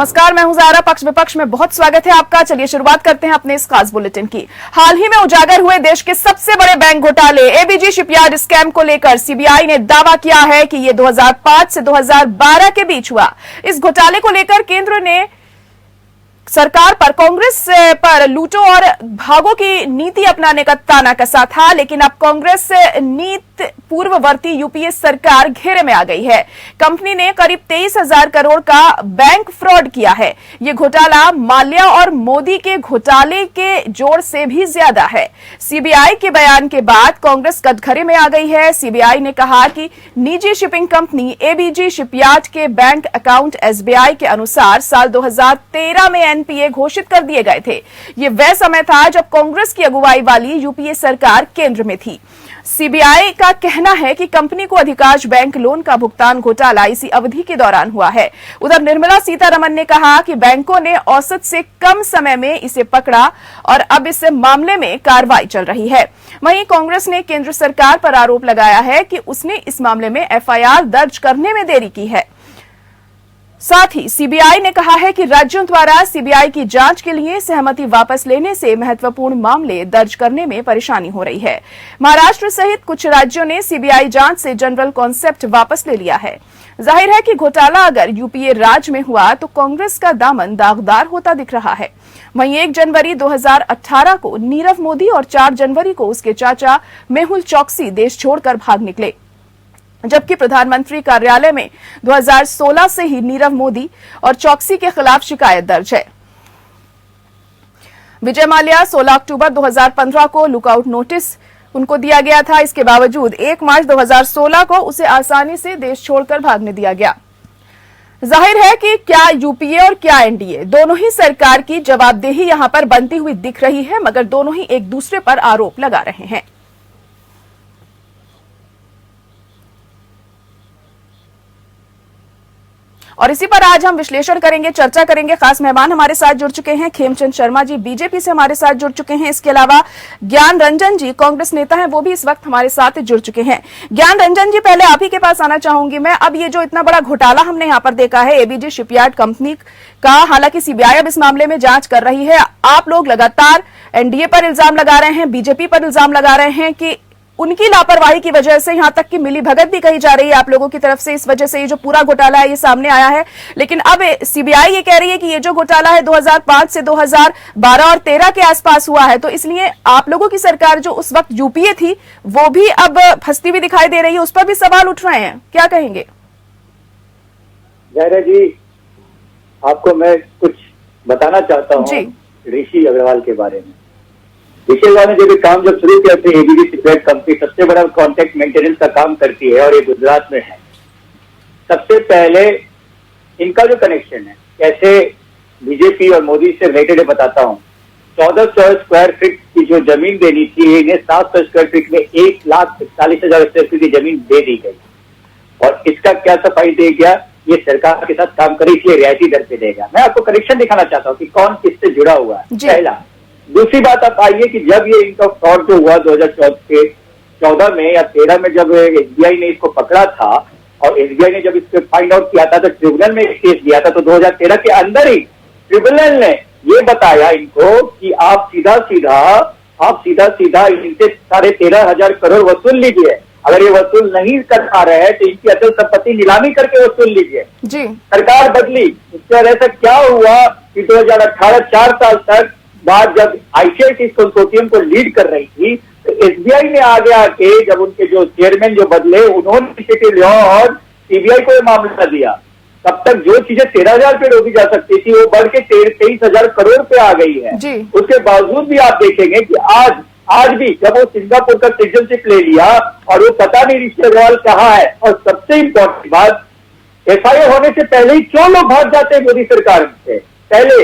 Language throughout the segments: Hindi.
नमस्कार, मैं हूं ज़ारा। पक्ष विपक्ष में बहुत स्वागत है आपका। चलिए शुरुआत करते हैं अपने इस खास बुलेटिन की। हाल ही में उजागर हुए देश के सबसे बड़े बैंक घोटाले एबीजी शिपयार्ड स्कैम को लेकर सीबीआई ने दावा किया है कि ये 2005 से 2012 के बीच हुआ। इस घोटाले को लेकर केंद्र ने सरकार पर कांग्रेस पर लूटो और भागो की नीति अपनाने का ताना कसा था, लेकिन अब कांग्रेस नीति पूर्ववर्ती यूपीए सरकार घेरे में आ गई है। कंपनी ने करीब 23,000 करोड़ का बैंक फ्रॉड किया है। ये घोटाला माल्या और मोदी के घोटाले के जोड़ से भी ज्यादा है। सीबीआई के बयान के बाद कांग्रेस कटघरे में आ गई है। सीबीआई ने कहा कि निजी शिपिंग कंपनी एबीजी शिपयार्ड के बैंक अकाउंट एसबीआई के अनुसार साल 2013 में एनपीए घोषित कर दिए गए थे। ये वह समय था जब कांग्रेस की अगुवाई वाली यूपीए सरकार केंद्र में थी। सीबीआई का कहना है कि कंपनी को अधिकांश बैंक लोन का भुगतान घोटाला इसी अवधि के दौरान हुआ है। उधर निर्मला सीतारमण ने कहा कि बैंकों ने औसत से कम समय में इसे पकड़ा और अब इस मामले में कार्रवाई चल रही है। वहीं कांग्रेस ने केंद्र सरकार पर आरोप लगाया है कि उसने इस मामले में एफआईआर दर्ज करने में देरी की है। साथ ही सीबीआई ने कहा है कि राज्यों द्वारा सीबीआई की जांच के लिए सहमति वापस लेने से महत्वपूर्ण मामले दर्ज करने में परेशानी हो रही है। महाराष्ट्र सहित कुछ राज्यों ने सीबीआई जांच से जनरल कॉन्सेप्ट वापस ले लिया है। जाहिर है कि घोटाला अगर यूपीए राज्य में हुआ तो कांग्रेस का दामन दागदार होता दिख रहा है। वहीं 1 जनवरी 2018 को नीरव मोदी और 4 जनवरी को उसके चाचा मेहुल चोकसी देश छोड़कर भाग निकले, जबकि प्रधानमंत्री कार्यालय में 2016 से ही नीरव मोदी और चोकसी के खिलाफ शिकायत दर्ज है। विजय माल्या 16 अक्टूबर 2015 को लुकआउट नोटिस उनको दिया गया था। इसके बावजूद 1 मार्च 2016 को उसे आसानी से देश छोड़कर भागने दिया गया। जाहिर है कि क्या यूपीए और क्या एनडीए, दोनों ही सरकार की जवाबदेही यहां पर बनती हुई दिख रही है, मगर दोनों ही एक दूसरे पर आरोप लगा रहे हैं। और इसी पर आज हम विश्लेषण करेंगे, चर्चा करेंगे। खास मेहमान हमारे साथ जुड़ चुके हैं। खेमचंद शर्मा जी बीजेपी से हमारे साथ जुड़ चुके हैं। इसके अलावा ज्ञान रंजन जी कांग्रेस नेता हैं, वो भी इस वक्त हमारे साथ जुड़ चुके हैं। ज्ञान रंजन जी, पहले आप ही के पास आना चाहूंगी मैं। अब ये जो इतना बड़ा घोटाला हमने यहाँ पर देखा है एबीजी शिपयार्ड कंपनी का, हालांकि सीबीआई अब इस मामले में जांच कर रही है। आप लोग लगातार एनडीए पर इल्जाम लगा रहे हैं, बीजेपी पर इल्जाम लगा रहे हैं कि उनकी लापरवाही की वजह से, यहां तक कि मिलीभगत भी कही जा रही है आप लोगों की तरफ से, इस वजह से ये जो पूरा घोटाला है ये सामने आया है। लेकिन अब सीबीआई ये कह रही है कि ये जो घोटाला है 2005 से 2012 और 13 के आसपास हुआ है, तो इसलिए आप लोगों की सरकार जो उस वक्त यूपीए थी वो भी अब फंसती हुई दिखाई दे रही है। उस पर भी सवाल उठ रहे हैं, क्या कहेंगे? जयरा जी, आपको मैं कुछ बताना चाहता हूँ ऋषि अग्रवाल के बारे में। ऋषि अग्रवाल ने जब काम शुरू किया थे, एबीजी शिपयार्ड कंपनी सबसे बड़ा कॉन्ट्रैक्ट मेंटेनेंस का काम करती है और ये गुजरात में है। सबसे पहले इनका जो कनेक्शन है कैसे बीजेपी और मोदी से रिलेटेड है बताता हूँ। 1400 स्क्वायर फीट की जो जमीन देनी थी, इन्हें 700 स्क्वायर फीट में 1,41,000 स्क्वायर फीट की जमीन दे दी गई। और इसका क्या सफाई दे गया, ये सरकार के साथ काम करे इसलिए रियायती दर पे देगा। मैं आपको कनेक्शन दिखाना चाहता हूँ कि कौन किससे जुड़ा हुआ है। पहला। दूसरी बात आप आइए कि जब ये इनका फ्रॉड जो हुआ 2014 में या 13 में, जब एसबीआई ने इसको पकड़ा था और एसबीआई ने जब इसको फाइंड आउट किया था तो ट्रिब्यूनल में एक केस दिया था, तो 2013 के अंदर ही ट्रिब्यूनल ने ये बताया इनको कि आप सीधा सीधा इनसे 13,500 करोड़ वसूल लीजिए। अगर ये वसूल नहीं कर पा रहे हैं तो इनकी अचल संपत्ति नीलामी करके वसूल लीजिए। सरकार बदली, इससे ऐसा क्या हुआ कि 2018 4 साल तक बाद जब आईसीआईसी कंसोर्टियम को लीड कर रही थी, तो एसबीआई ने आगे आके जब उनके जो चेयरमैन जो बदले, उन्होंने इनिशिएटिव लिया और सीबीआई को यह मामला दिया। तब तक जो चीजें 13,000 पे रोकी जा सकती थी वो बढ़ के 23,000 करोड़ पे आ गई है। उसके बावजूद भी आप देखेंगे कि आज भी जब वो सिंगापुर का सिटीजनशिप ले लिया और वो पता नहीं ऋषि अग्रवाल कहाँ है। और सबसे इम्पोर्टेंट बात, एफआईआर होने से पहले ही क्यों लोग भाग जाते हैं मोदी सरकार से? पहले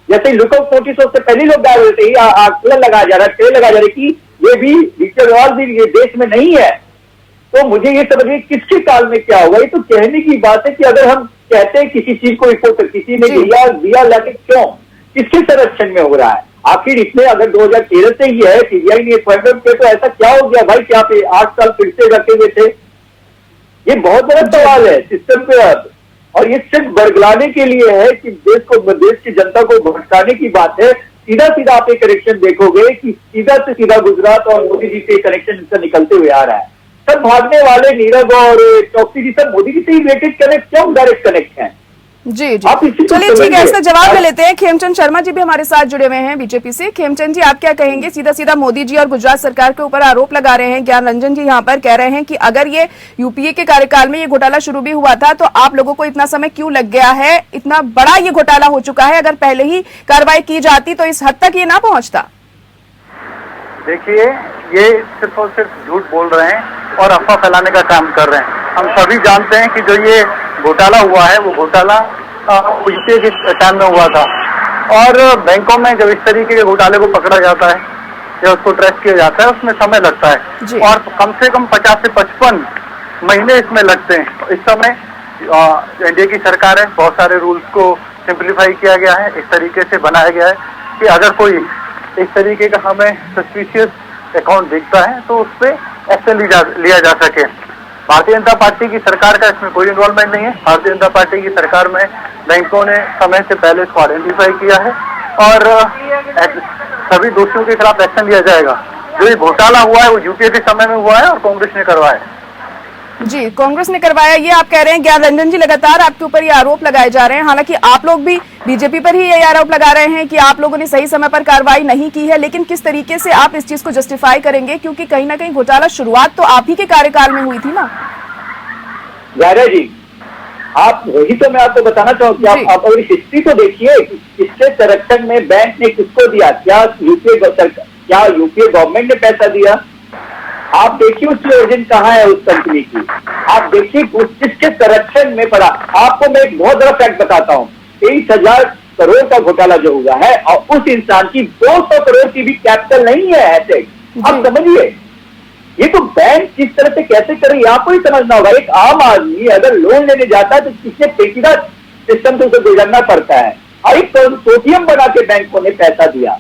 जैसे लुकआउट नोटिस से पहले लोग डाल देते हैं, आकलन लगाया जा रहा है, ट्रेल लगाया जा रहा है कि ये भी ऋषि अग्रवाल भी ये देश में नहीं है। तो मुझे ये समझिए किसके काल में क्या होगा। ये तो कहने की बात है कि अगर हम कहते हैं किसी चीज को रिपोर्ट किसी ने दिया लाके क्यों, किसके संरक्षण में हो रहा है? आखिर इसमें अगर 2013 से ही है, सीबीआई ने अपॉइंटमेंट किया, तो ऐसा क्या हो गया भाई कि आप 8 साल फिर से रखे हुए थे? ये बहुत बड़ा सवाल है सिस्टम पे। अब और ये सिर्फ बरगलाने के लिए है कि देश की जनता को भटकाने की बात है। सीधा सीधा आप एक कनेक्शन देखोगे कि सीधा से सीधा गुजरात और मोदी जी से कनेक्शन इसका निकलते हुए आ रहा है। सब भागने वाले नीरव और चौकसी जी सब मोदी जी से ही रिलेटेड कनेक्ट, क्यों डायरेक्ट कनेक्ट हैं? जी जी, चलिए ठीक है, इसका जवाब ले लेते हैं। खेमचंद शर्मा जी भी हमारे साथ जुड़े हुए हैं बीजेपी से। खेमचंद जी, आप क्या कहेंगे? सीधा सीधा मोदी जी और गुजरात सरकार के ऊपर आरोप लगा रहे हैं। ज्ञान रंजन जी यहाँ पर कह रहे हैं कि अगर ये यूपीए के कार्यकाल में ये घोटाला शुरू भी हुआ था तो आप लोगों को इतना समय क्यों लग गया है? इतना बड़ा ये घोटाला हो चुका है, अगर पहले ही कार्रवाई की जाती तो इस हद तक ये ना पहुंचता। देखिए, ये सिर्फ और सिर्फ झूठ बोल रहे हैं और अफवाह फैलाने का काम कर रहे हैं। हम सभी जानते हैं कि जो ये घोटाला हुआ है वो घोटाला यूपीए के टाइम में हुआ था। और बैंकों में जब इस तरीके के घोटाले को पकड़ा जाता है या उसको ट्रेस किया जाता है उसमें समय लगता है और कम से कम 50 से 55 महीने इसमें लगते हैं। इस समय एनडीए की सरकार है, बहुत सारे रूल्स को सिंप्लीफाई किया गया है, इस तरीके से बनाया गया है कि अगर कोई इस तरीके का हमें सस्पिशियस अकाउंट दिखता है तो उस पर एक्शन लिया जा सके। भारतीय जनता पार्टी की सरकार का इसमें कोई इन्वॉल्वमेंट नहीं है। भारतीय जनता पार्टी की सरकार में बैंकों ने समय से पहले इसको आइडेंटिफाई किया है और सभी दोषियों के खिलाफ एक्शन लिया जाएगा। जो ये घोटाला हुआ है वो यूपीए के समय में हुआ है और कांग्रेस ने करवाया। जी, कांग्रेस ने करवाया, ये आप कह रहे हैं। ज्ञान रंजन जी, लगातार आपके ऊपर ये आरोप लगाए जा रहे हैं, हालांकि आप लोग भी बीजेपी पर ही ये आरोप लगा रहे हैं कि आप लोगों ने सही समय पर कार्रवाई नहीं की है। लेकिन किस तरीके से आप इस चीज को जस्टिफाई करेंगे, क्योंकि कहीं ना कहीं घोटाला शुरुआत तो आप ही के कार्यकाल में हुई थी ना? जायरा जी, आप वही तो मैं आपको बताना चाहूँ कि आप अगर हिस्ट्री तो देखिए, इसके संरक्षण में बैंक ने किसको दिया? क्या यूपीए गवर्नमेंट ने पैसा दिया? आप देखिए उसकी ओरिजिन कहाँ है उस कंपनी की। आप देखिए किसके संरक्षण में पड़ा। आपको मैं एक बहुत बड़ा फैक्ट बताता हूँ, 23,000 करोड़ का घोटाला जो हुआ है और उस इंसान की 200 करोड़ की भी कैपिटल नहीं है एसेट। आप समझिए, ये तो बैंक किस तरह से कैसे करे आपको ही समझना होगा। एक आम आदमी अगर लोन लेने जाता है तो किसने पेचीदा सिस्टम से उसे गुजरना पड़ता है और एक कंसोर्टियम बना के बैंकों ने पैसा दिया।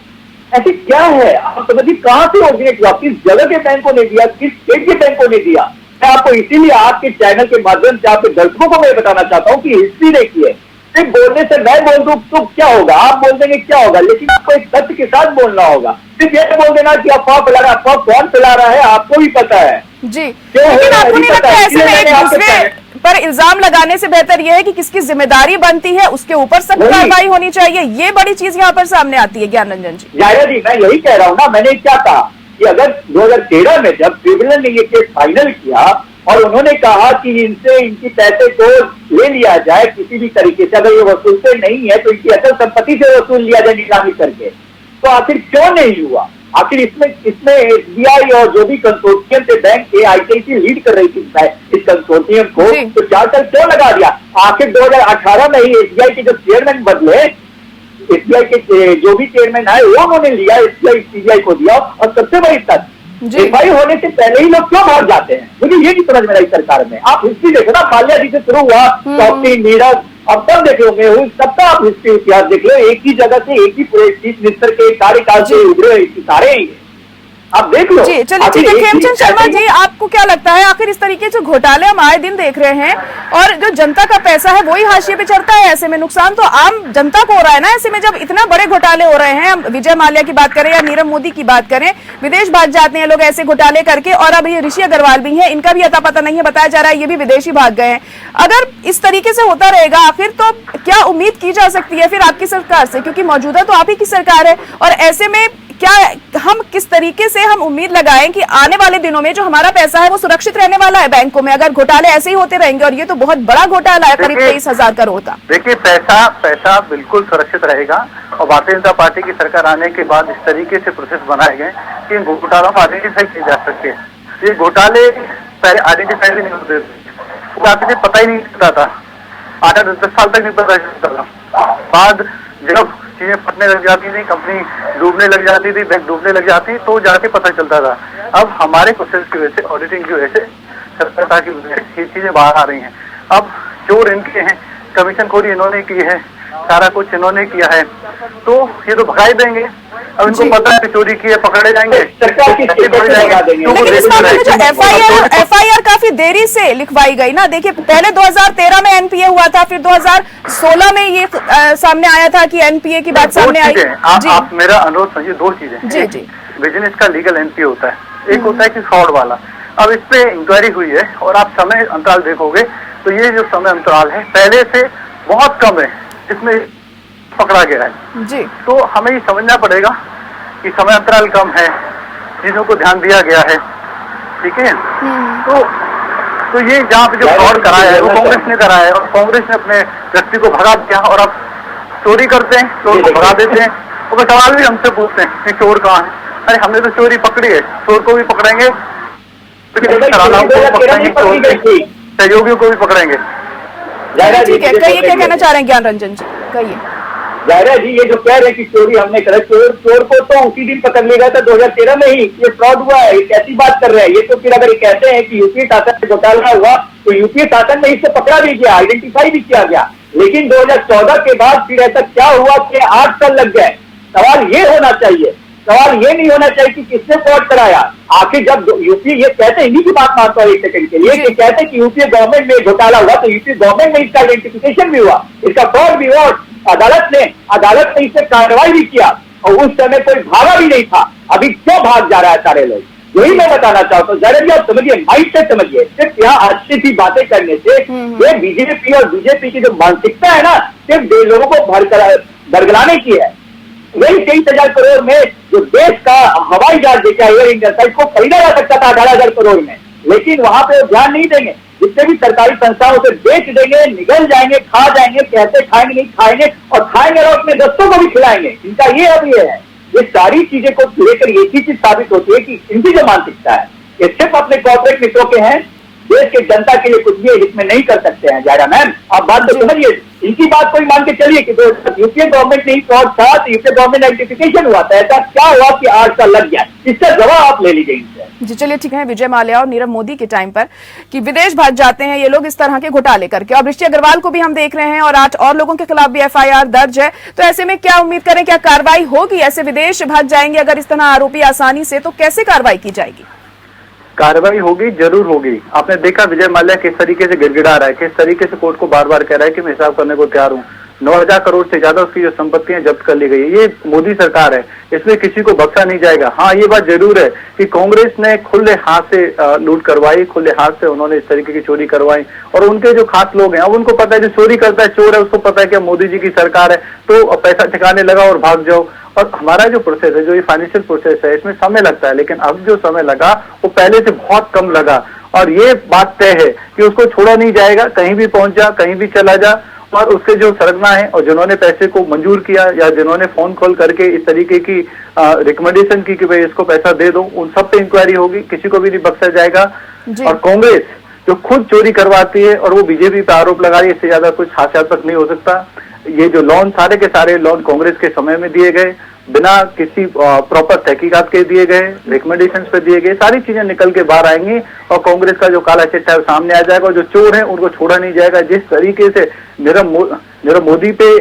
ऐसे क्या है आप समझिए, कहां से ओरिजिनेट हुआ, किस जगह के बैंकों ने दिया, किस स्टेट के बैंकों ने दिया? मैं आपको इसीलिए आपके चैनल के माध्यम से आपके दर्शकों को मैं बताना चाहता हूं कि हिस्ट्री देखिए। सिर्फ बोलने से मैं बोल दूं तो क्या होगा, आप बोल देंगे क्या होगा, लेकिन आपको एक तथ्य के साथ बोलना होगा। सिर्फ ये बोल देना कि अफवाह फैला रहा है, अफवाह कौन फैला रहा है आपको भी पता है जी। लेकिन आपको नहीं लगता ऐसे में एक दूसरे पर इल्जाम लगाने से बेहतर यह है कि किसकी जिम्मेदारी बनती है उसके ऊपर सख्त कार्रवाई होनी चाहिए? ये बड़ी चीज यहाँ पर सामने आती है। ज्ञान रंजन जी, जायरा जी, मैं यही कह रहा हूँ ना, मैंने क्या कहा कि अगर 2013 में जब ट्रिब्यूनल ने ये केस फाइनल किया और उन्होंने कहा कि इनसे इनकी पैसे को ले लिया जाए किसी भी तरीके से, अगर ये वसूलते नहीं है तो इनकी असल संपत्ति से वसूल लिया जाए नीलामी करके, तो आखिर क्यों नहीं हुआ? आखिर इसमें एसबीआई और जो भी कंसोर्टियम से बैंक आईसीआईसी लीड कर रही थी इस कंसोर्टियम को, तो 4 साल क्यों लगा दिया? आखिर 2018 में ही एसबीआई के जो चेयरमैन बदले, एसबीआई के जो भी चेयरमैन आए वो उन्होंने लिया, एसबीआई सीबीआई को दिया। और सबसे बड़ी तथ्य, एफआई होने से पहले ही लोग क्यों भाग जाते हैं? मुझे ये नहीं समझ में आई सरकार में। आप हिस्ट्री देखो ना, माल्या जी से शुरू हुआ, चौकी, नीरज, अब तक देख लोगे सबका आप हिस्ट्री इतिहास देख लो, एक ही जगह से एक ही चीफ मिनिस्टर के कार्यकाल से उभरे सारे आप देख लो। जी चलिए ठीक है। खेमचंद शर्मा जी, आपको क्या लगता है आखिर इस तरीके से घोटाले हम आए दिन देख रहे हैं और जो जनता का पैसा है वही हाशिए पे चढ़ता है, ऐसे में नुकसान तो आम जनता को हो रहा है ना? ऐसे में जब इतना बड़े घोटाले हो रहे हैं, हम विजय माल्या की बात करें या नीरव मोदी की बात करें, विदेश भाग जाते हैं लोग ऐसे घोटाले करके, और अब ये ऋषि अग्रवाल भी है, इनका भी अता पता नहीं है, बताया जा रहा है ये भी विदेशी भाग गए हैं। अगर इस तरीके से होता रहेगा आखिर तो क्या उम्मीद की जा सकती है फिर आपकी सरकार से, क्योंकि मौजूदा तो आप ही की सरकार है, और ऐसे में क्या हम किस तरीके से हम उम्मीद लगाएं कि आने वाले दिनों में जो हमारा पैसा है वो सुरक्षित रहने वाला है बैंकों में, अगर घोटाले ऐसे ही होते रहेंगे? और ये तो बहुत बड़ा घोटाला है, करीब 23,000 करोड़ का। देखिए, पैसा बिल्कुल सुरक्षित रहेगा और भारतीय जनता पार्टी की सरकार आने के बाद इस तरीके से प्रोसेस बनाए गए कि इन घोटालों को आइडेंटिफाई किए जा सकते हैं। ये घोटाले पहले आइडेंटिफाई भी नहीं होते, आपको पता ही नहीं चलता था, 8-10 साल तक नहीं पता चलता था। बाद जब चीजें फटने लग जाती थी, कंपनी डूबने लग जाती थी, बैंक डूबने लग जाती, तो जाके पता चलता था। अब हमारे प्रोसेस की वजह से, ऑडिटिंग की वजह से, सतर्कता की वजह से ये चीजें बाहर आ रही हैं। अब चोर इनके हैं, कमीशन खोरी इन्होंने की है, सारा कुछ इन्होंने किया है, तो ये तो भगाई देंगे। अब इनको पता है कि चोरी की है, पकड़े जाएंगे, लेकिन इस मामले में जो एफआईआर का काफी देरी से लिखवाई गई ना। देखिए पहले 2013 में एनपीए हुआ था, फिर 2016 में ये सामने आया था कि एनपीए की बात सामने आई। आप मेरा अनुरोध समझिए, दो चीजें। जी जी। बिजनेस का लीगल एनपीए होता है, एक होता है कि फ्रॉड वाला। अब इस पे इंक्वायरी हुई है और आप समय अंतराल देखोगे तो ये जो समय अंतराल है पहले से बहुत कम है, इसमें पकड़ा गया है जी। तो हमें ये समझना पड़ेगा कि समय अंतराल कम है, चीजों को ध्यान दिया गया है, ठीक है। तो ये जहाँ पे जो फ्रॉड कराया है वो कांग्रेस ने कराया है और कांग्रेस ने अपने व्यक्ति को भगा दिया और अब चोरी करते हैं, चोर को भगा देते हैं। और सवाल भी हमसे पूछते हैं कि चोर कहाँ है। अरे हमने तो चोरी पकड़ी है, चोर को भी पकड़ेंगे, सहयोगियों को भी पकड़ेंगे। ठीक है, कहिए क्या कहना चाह रहे हैं ज्ञान रंजन जी, कहिए। जायरा जी ये जो कह रहे हैं कि चोरी हमने करा, चोर को तो उसी दिन पकड़ लिया गया था 2013 में ही। ये फ्रॉड हुआ है, ये कैसी बात कर रहे हैं। ये तो फिर अगर ये कहते हैं कि यूपीए शासन में घोटाला हुआ तो यूपीए शासन में इससे पकड़ा भी गया, आइडेंटिफाई भी किया गया। लेकिन 2014 के बाद फिर ऐसा क्या हुआ कि 8 साल लग गए। सवाल ये होना चाहिए, सवाल ये नहीं होना चाहिए कि किसने फ्रॉड कराया। आखिर जब यूपी ये कहते हैं, इन्हीं की बात मानता हूं एक सेकंड के लिए, कि कहते हैं कि यूपी गवर्नमेंट में घोटाला हुआ तो यूपी गवर्नमेंट में इसका आइडेंटिफिकेशन भी हुआ, इसका फ्रॉड भी हुआ और अदालत ने इस पे कार्रवाई भी किया और उस समय कोई भागा भी नहीं था। अभी क्यों भाग जा रहा है सारे लोग, यही मैं बताना चाहता हूँ। जरा भी आप समझिए, माइंड से समझिए। सिर्फ यहाँ अच्छी सी बातें करने से ये बीजेपी और बीजेपी की जो मानसिकता है ना, सिर्फ लोगों को भरगलाने की है। वही 23,000 करोड़ में जो देश का हवाई जहाज देखा एयर इंडिया था, इसको खरीदा जा सकता था 18,000 करोड़ में, लेकिन वहां पे ध्यान नहीं देंगे। जितने भी सरकारी संस्थाओं से बेच देंगे, निगल जाएंगे, खा जाएंगे, कैसे खाएंगे नहीं खाएंगे, और खाएंगे और अपने दोस्तों को भी खिलाएंगे। इनका ये अब ये है, ये सारी चीजें को लेकर एक ही चीज साबित होती है कि इनकी जो मानसिकता है ये सिर्फ अपने कॉर्पोरेट मित्रों के हैं, देश के जनता के लिए कुछ भी इसमें नहीं कर सकते हैं। जायरा मैम आप बात तो समझिए, इनकी बात कोई मान के चलिए कि यूपीए गवर्नमेंट नहीं फ्रॉड था तो यूपीए गवर्नमेंट आइडेंटिफिकेशन हुआ था, ऐसा क्या हुआ कि 8 साल लग गया? इसका जवाब आप ले लीजिए इनसे। जी चलिए ठीक है। विजय माल्या और नीरव मोदी के टाइम पर कि विदेश भाग जाते हैं ये लोग इस तरह के घोटाले करके, और ऋषि अग्रवाल को भी हम देख रहे हैं और 8 और लोगों के खिलाफ भी एफआईआर दर्ज है। तो ऐसे में क्या उम्मीद करें, क्या कार्रवाई होगी? ऐसे विदेश भाग जाएंगे अगर इस तरह आरोपी आसानी से, तो कैसे कार्रवाई की जाएगी? कार्रवाई होगी, जरूर होगी। आपने देखा विजय माल्या किस तरीके से गिड़गिड़ा रहा है, किस तरीके से कोर्ट को बार बार कह रहा है कि मैं हिसाब करने को तैयार हूँ। 9,000 करोड़ से ज्यादा उसकी जो संपत्तियां जब्त कर ली गई है। ये मोदी सरकार है, इसमें किसी को बख्शा नहीं जाएगा। हाँ ये बात जरूर है कि कांग्रेस ने खुले हाथ से लूट करवाई, खुले हाथ से उन्होंने इस तरीके की चोरी करवाई, और उनके जो खास लोग हैं अब उनको पता है जो चोरी करता है चोर है, उसको पता है कि मोदी जी की सरकार है तो पैसा ठिकाने लगा और भाग जाओ। और हमारा जो प्रोसेस है, जो ये फाइनेंशियल प्रोसेस है, इसमें समय लगता है, लेकिन अब जो समय लगा वो पहले से बहुत कम लगा। और ये बात तय है कि उसको छोड़ा नहीं जाएगा, कहीं भी पहुंच जा, कहीं भी चला जा। और उसके जो सरगना है और जिन्होंने पैसे को मंजूर किया या जिन्होंने फोन कॉल करके इस तरीके की रिकमेंडेशन की कि भाई इसको पैसा दे दो, उन सब पे इंक्वायरी होगी, किसी को भी नहीं बख्शा जाएगा। और कांग्रेस जो खुद चोरी करवाती है और वो बीजेपी पे आरोप लगा रही है, इससे ज्यादा कुछ हास्यास्पद नहीं हो सकता। ये जो लोन सारे के सारे लोन कांग्रेस के समय में दिए गए, बिना किसी प्रॉपर तहकीकात के दिए गए, रिकमेंडेशंस पे दिए गए, सारी चीजें निकल के बाहर आएंगी और कांग्रेस का जो काला चिट्ठा है वो सामने आ जाएगा और जो चोर हैं उनको छोड़ा नहीं जाएगा। जिस तरीके से नीरव मोदी पे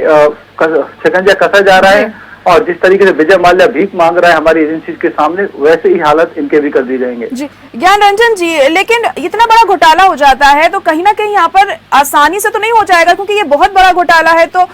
शिकंजा कसा जा रहा है और जिस तरीके से विजय माल्या भीख मांग रहा है हमारी एजेंसी के सामने, वैसे ही हालत इनके भी कर दी जाएंगे। जी ज्ञान रंजन जी, लेकिन इतना बड़ा घोटाला हो जाता है तो कहीं ना कहीं यहाँ पर आसानी से तो नहीं हो जाएगा, क्योंकि ये बहुत बड़ा घोटाला है। तो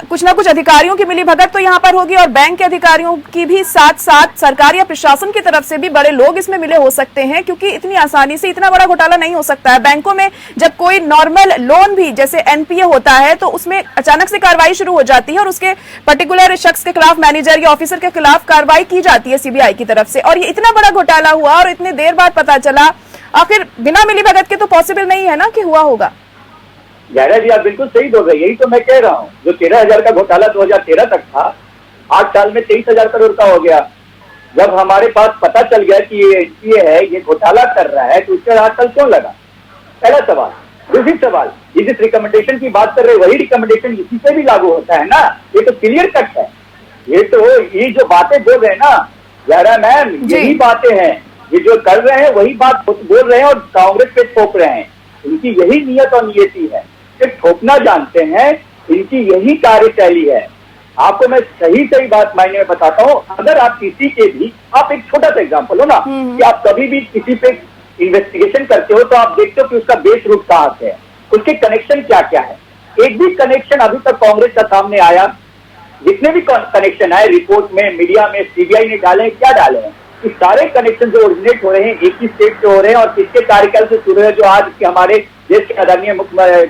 कुछ ना कुछ अधिकारियों की मिली भगत तो यहाँ पर होगी और बैंक के अधिकारियों की भी, साथ साथ सरकार या प्रशासन की तरफ से भी बड़े लोग इसमें मिले हो सकते हैं, क्योंकि इतनी आसानी से इतना बड़ा घोटाला नहीं हो सकता है। बैंकों में जब कोई नॉर्मल लोन भी जैसे एनपीए होता है तो उसमें अचानक से कार्रवाई शुरू हो जाती है और उसके पर्टिकुलर शख्स के खिलाफ, मैनेजर या ऑफिसर के खिलाफ कार्रवाई की जाती है सीबीआई की तरफ से। और ये इतना बड़ा घोटाला हुआ और इतने देर बाद पता चला, आखिर बिना मिली भगत के तो पॉसिबल नहीं है ना कि हुआ होगा। जायरा जी आप बिल्कुल सही बोल रहे हैं, यही तो मैं कह रहा हूँ। जो 13,000 का घोटाला 2013 तक था, 8 साल में 23,000 करोड़ का हो गया। जब हमारे पास पता चल गया कि ये है, ये घोटाला कर रहा है, तो इसका 8 साल क्यों लगा? पहला सवाल। दूसरी सवाल, ये जिस रिकमेंडेशन की बात कर रहे हैं वही रिकमेंडेशन इसी पे भी लागू होता है ना? ये तो क्लियर कट है। ये जो बातें बोल रहे हैं ना जायरा मैम, यही बातें हैं। ये जो कर रहे हैं वही बात बोल रहे हैं और कांग्रेस पे थोप रहे हैं। इनकी यही नियत और नियति है, सिर्फ थोपना जानते हैं, इनकी यही कार्यशैली है। आपको मैं सही बात मायने में बताता हूँ। अगर आप किसी के भी, आप एक छोटा सा एग्जांपल हो ना कि आप कभी भी किसी पे इन्वेस्टिगेशन करते हो तो आप देखते हो कि उसका बेस रूट कहाँ से है, उसके कनेक्शन क्या क्या है। एक भी कनेक्शन अभी तक कांग्रेस का सामने आया? जितने भी कनेक्शन आए रिपोर्ट में, मीडिया में, सीबीआई ने डाले हैं, क्या डाले हैं? कि सारे कनेक्शन जो ओरिजिनेट हो रहे हैं एक ही स्टेट से हो रहे हैं और किसके कार्यकाल से शुरू है, जो आज के हमारे देश के आदरणीय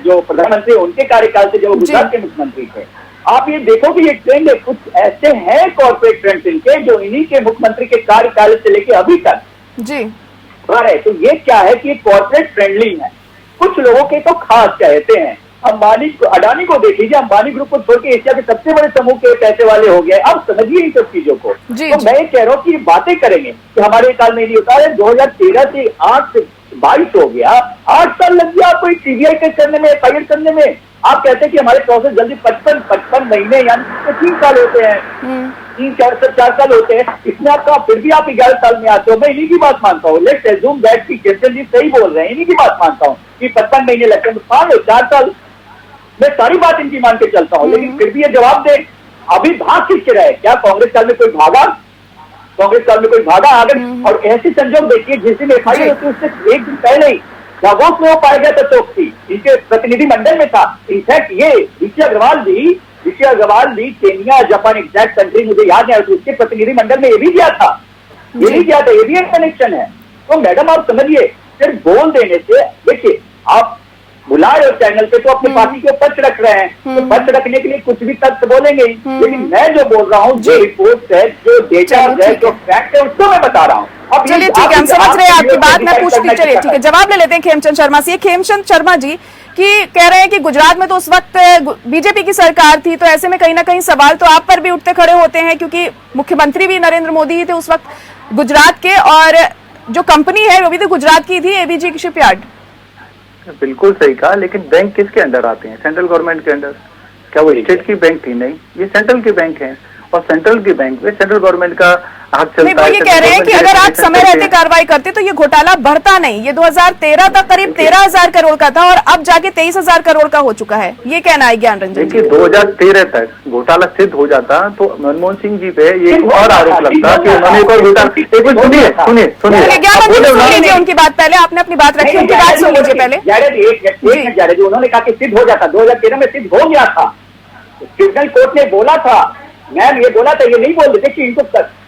जो प्रधानमंत्री उनके कार्यकाल से, जो गुजरात के मुख्यमंत्री थे। आप ये देखो कि ये ट्रेंड है, कुछ ऐसे हैं कॉर्पोरेट ट्रेंड्स इनके जो इन्हीं के मुख्यमंत्री के कार्यकाल से लेके अभी तक जी है। तो ये क्या है कि कॉर्पोरेट फ्रेंडली है, कुछ लोगों के तो खास कहते हैं। अडानी को देख लीजिए, अंबानी ग्रुप को छोड़ के एशिया के सबसे बड़े समूह के पैसे वाले हो गए। अब समझिए इन सब चीजों को। तो मैं ये कह रहा हूँ कि बातें करेंगे कि हमारे साल में नहीं होता है, 2013 से 8 से 22 हो गया, 8 साल लग गया आपको सीबीआई के करने में, एफआईआर करने में। आप कहते हैं कि हमारे प्रोसेस जल्दी 55 महीने यानी तो 3 साल होते हैं, 3-4 साल होते हैं। इसमें आपका फिर भी आप 11 साल में आते हो। मैं इन्हीं की बात मानता हूँ, लेट्स एज्यूम दैट कि खेमचंद जी सही बोल रहे हैं, इन्हीं की बात मानता हूँ कि 55 महीने लगते हैं, तो 4 साल मैं सारी बात इनकी मान के चलता हूँ। लेकिन फिर भी ये जवाब दे, अभी भाग किसके रहे? क्या कांग्रेस काल में कोई भागा? कांग्रेस काल में कोई भागा आगे? और ऐसे संजोग देखिए, जिस दिन एफआईआर होती है उससे एक दिन पहले ही दावोस में वो पाया गया था चौकसी, इनके प्रतिनिधि मंडल में था। इनफैक्ट ये ऋषि अग्रवाल भी केन्या, जापान, एग्जैक्ट कंट्री मुझे याद नहीं, उसके प्रतिनिधि मंडल में ये भी गया था, ये भी एक कनेक्शन है। तो मैडम आप समझिए, सिर्फ बोल देने से, देखिए आप बुलाए और चैनल पे तो अपनी पार्टी के पक्ष रख रहे हैं, तो पक्ष रखने के लिए कुछ भी तथ्य बोलेंगे। लेकिन मैं जो बोल रहा हूँ, जो रिपोर्ट है, जो डेटा है, जो फैक्ट है, उसको मैं बता रहा हूँ। चलिए ठीक है, हम समझ रहे हैं आपकी बात। मैं पूछती, चलिए ठीक है, जवाब ले लेते हैं खेमचंद शर्मा से। खेमचंद शर्मा जी कि कह रहे हैं कि गुजरात में तो उस वक्त बीजेपी की सरकार थी, तो ऐसे में कहीं ना कहीं सवाल तो आप पर भी उठते खड़े होते हैं, क्योंकि मुख्यमंत्री भी नरेंद्र मोदी ही थे उस वक्त गुजरात के, और जो कंपनी है वो भी तो गुजरात की थी, एबीजी शिपयार्ड। बिल्कुल सही कहा, लेकिन बैंक किसके अंडर आते हैं? सेंट्रल गवर्नमेंट के अंडर। क्या वो स्टेट की बैंक थी? नहीं, ये सेंट्रल की बैंक है, और सेंट्रल की बैंक में सेंट्रल गवर्नमेंट का हक चलता है। वो ये कह रहे हैं कि अगर आप समय रहते कार्रवाई करते तो ये घोटाला बढ़ता नहीं। ये 2013 तक करीब 13,000 करोड़ का था और अब जाके 23,000 करोड़ का हो चुका है। ये कहना है ज्ञान रंजन। देखिए 2013 तक घोटाला सिद्ध हो जाता तो मनमोहन सिंह जी पे ये और आरोप लगता कि उन्होंने एक और घोटाला। सुनिए ज्ञान रंजन, सुन लीजिए उनकी बात पहले, आपने अपनी बात रखी, उनकी बात सुन लीजिए पहले। उन्होंने कहा कि सिद्ध हो जाता, 2013 में सिद्ध हो गया था, ट्रिब्यूनल कोर्ट ने बोला था। मैम ये बोला था, ये नहीं बोल रहे कि इनको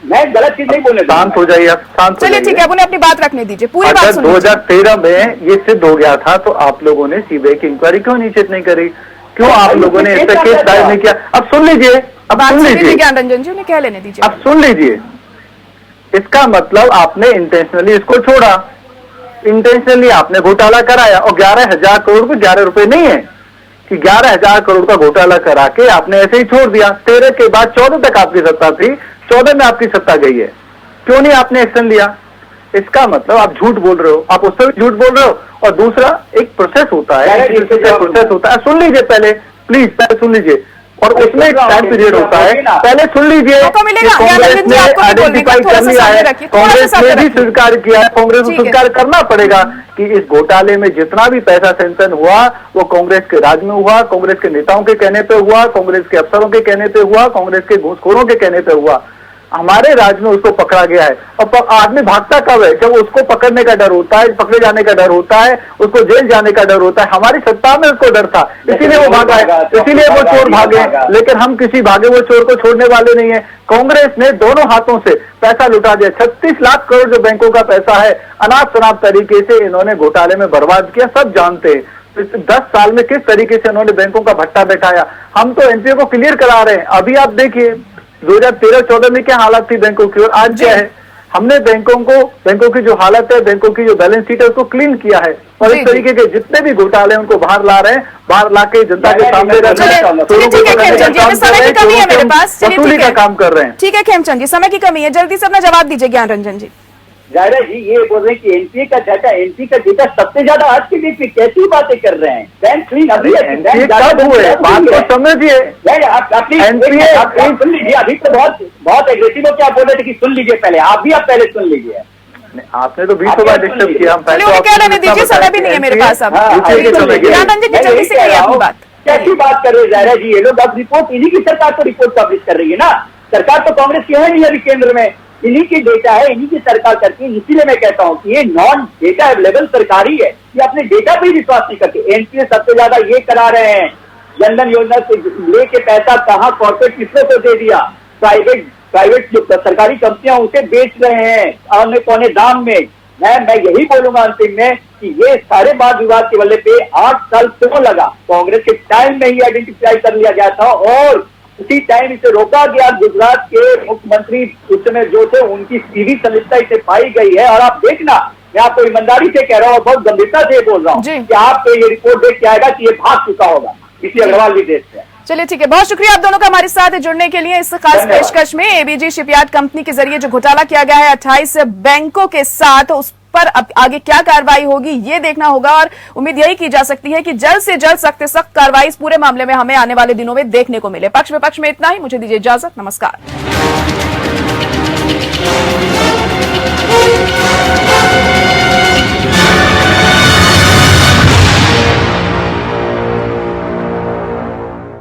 मैं गलत चीज नहीं बोलने। शांत हो जाइए, शांत। चलिए ठीक है, उन्हें अपनी बात रखने दीजिए, पूरी बात सुनिए। 2013 में ये सिद्ध हो गया था, तो आप लोगों ने सीबीआई की इंक्वायरी क्यों निश्चित नहीं करी? क्यों आप लोगों ने इस पर केस दायर नहीं किया? अब सुन लीजिए, ज्ञान रंजन जी, उन्हें कह लेने दीजिए। अब सुन लीजिए, इसका मतलब आपने इंटेंशनली इसको छोड़ा, इंटेंशनली आपने घोटाला कराया, और 11,000 करोड़ को 11 रुपए नहीं है कि 11,000 करोड़ का घोटाला करा के आपने ऐसे ही छोड़ दिया। 13 के बाद 14 तक आपकी सत्ता थी, 14 में आपकी सत्ता गई है, क्यों नहीं आपने एक्शन लिया? इसका मतलब आप झूठ बोल रहे हो, आप उससे भी झूठ बोल रहे हो। और दूसरा, एक प्रोसेस होता है, प्रोसेस होता है, सुन लीजिए पहले, प्लीज पहले सुन लीजिए, और उसमें एक टाइम पीरियड होता है, पहले सुन लीजिए। कांग्रेस ने आइडेंटिफाई कर लिया है, कांग्रेस ने भी स्वीकार किया है, कांग्रेस को स्वीकार करना पड़ेगा कि इस घोटाले में जितना भी पैसा सैंक्शन हुआ वो कांग्रेस के राज में हुआ, कांग्रेस के नेताओं के कहने पे हुआ, कांग्रेस के अफसरों के कहने पे हुआ, कांग्रेस के घूसखोरों के कहने पे हुआ। हमारे राज्य में उसको पकड़ा गया है। और आदमी भागता कब है? जब उसको पकड़ने का डर होता है, पकड़े जाने का डर होता है, उसको जेल जाने का डर होता है। हमारी सत्ता में उसको डर था, इसीलिए वो भागा है, इसीलिए वो चोर भागे। लेकिन हम किसी भागे वो चोर को छोड़ने वाले नहीं है। कांग्रेस ने दोनों हाथों से पैसा लुटा दिया। 36 लाख करोड़ जो बैंकों का पैसा है, अनाप शनाप तरीके से इन्होंने घोटाले में बर्बाद किया, सब जानते हैं। 10 साल में किस तरीके से इन्होंने बैंकों का भट्टा बैठाया। हम तो एनपीए को क्लियर करा रहे हैं। अभी आप देखिए 2013-14 में क्या हालत थी बैंकों की, और आज क्या है। हमने बैंकों की जो हालत है, बैंकों की जो बैलेंस शीट है, उसको क्लीन किया है। और इस तरीके के जितने भी घोटाले उनको बाहर ला रहे हैं, बाहर ला के जनता के सामने वसूली का काम कर रहे हैं। ठीक है खेमचंद जी, समय की कमी है, जल्दी से अपना जवाब दीजिए ज्ञान रंजन जी। जायरा जी ये बोल रहे हैं कि एनपीए का डेटा सबसे ज्यादा आज के डेट में, कैसी बातें कर रहे हैं? बैंक क्लीन अभी कब हुए, बात को समझिए। आप सुन लीजिए, अभी तो बहुत एग्रेसिव हो, क्या बोल रहे थे कि सुन लीजिए पहले, आप पहले सुन लीजिए। आपने तो 20 बार डिस्टर्ब किया। कह लेने दीजिए, समय भी नहीं है मेरे पास। अब ज्ञान रंजन जी जल्दी से कहिए अपनी बात। कैसी बात कर रहे हैं जायरा जी? ये लोग अब रिपोर्ट, इन्हीं की सरकार तो रिपोर्ट पब्लिश कर रही है ना। सरकार तो कांग्रेस की है नहीं अभी केंद्र में। इन्हीं की डेटा है, इन्हीं की सरकार करती है। इसीलिए मैं कहता हूँ कि ये नॉन डेटा अवेलेबल सरकारी है, ये अपने डेटा पे ही विश्वास नहीं करते। एनपीए सबसे ज्यादा ये करा रहे हैं, जनधन योजना से लेके पैसा कहाँ कॉर्पोरेट किसको को दे दिया, प्राइवेट जो सरकारी कंपनियां उसे बेच रहे हैं औने पौने दाम में। मैं यही बोलूंगा अंतिम में कि ये सारे वाद विवाद के बल्ले पे 8 साल क्यों लगा। कांग्रेस के टाइम में ही आइडेंटिफाई कर लिया गया था और उसी टाइम इसे रोका गया। गुजरात के मुख्यमंत्री उस समय जो थे उनकी सीधी संलिप्तता इसे पाई गई है। और आप देखना, मैं आपको ईमानदारी से कह रहा हूँ, बहुत गंभीरता से बोल रहा हूँ कि आपको ये रिपोर्ट देख के आएगा कि ये भाग चुका होगा इसी अग्रवाल भी देश से। चलिए ठीक है, बहुत शुक्रिया आप दोनों का हमारे साथ जुड़ने के लिए। इस खास पेशकश में एबीजी शिपयार्ड कंपनी के जरिए जो घोटाला किया गया है 28 बैंकों के साथ, उस पर अब आगे क्या कार्रवाई होगी ये देखना होगा और उम्मीद यही की जा सकती है कि जल्द से जल्द सख्त से सख्त कार्रवाई इस पूरे मामले में हमें आने वाले दिनों में देखने को मिले। पक्ष विपक्ष में इतना ही, मुझे दीजिए इजाजत, नमस्कार।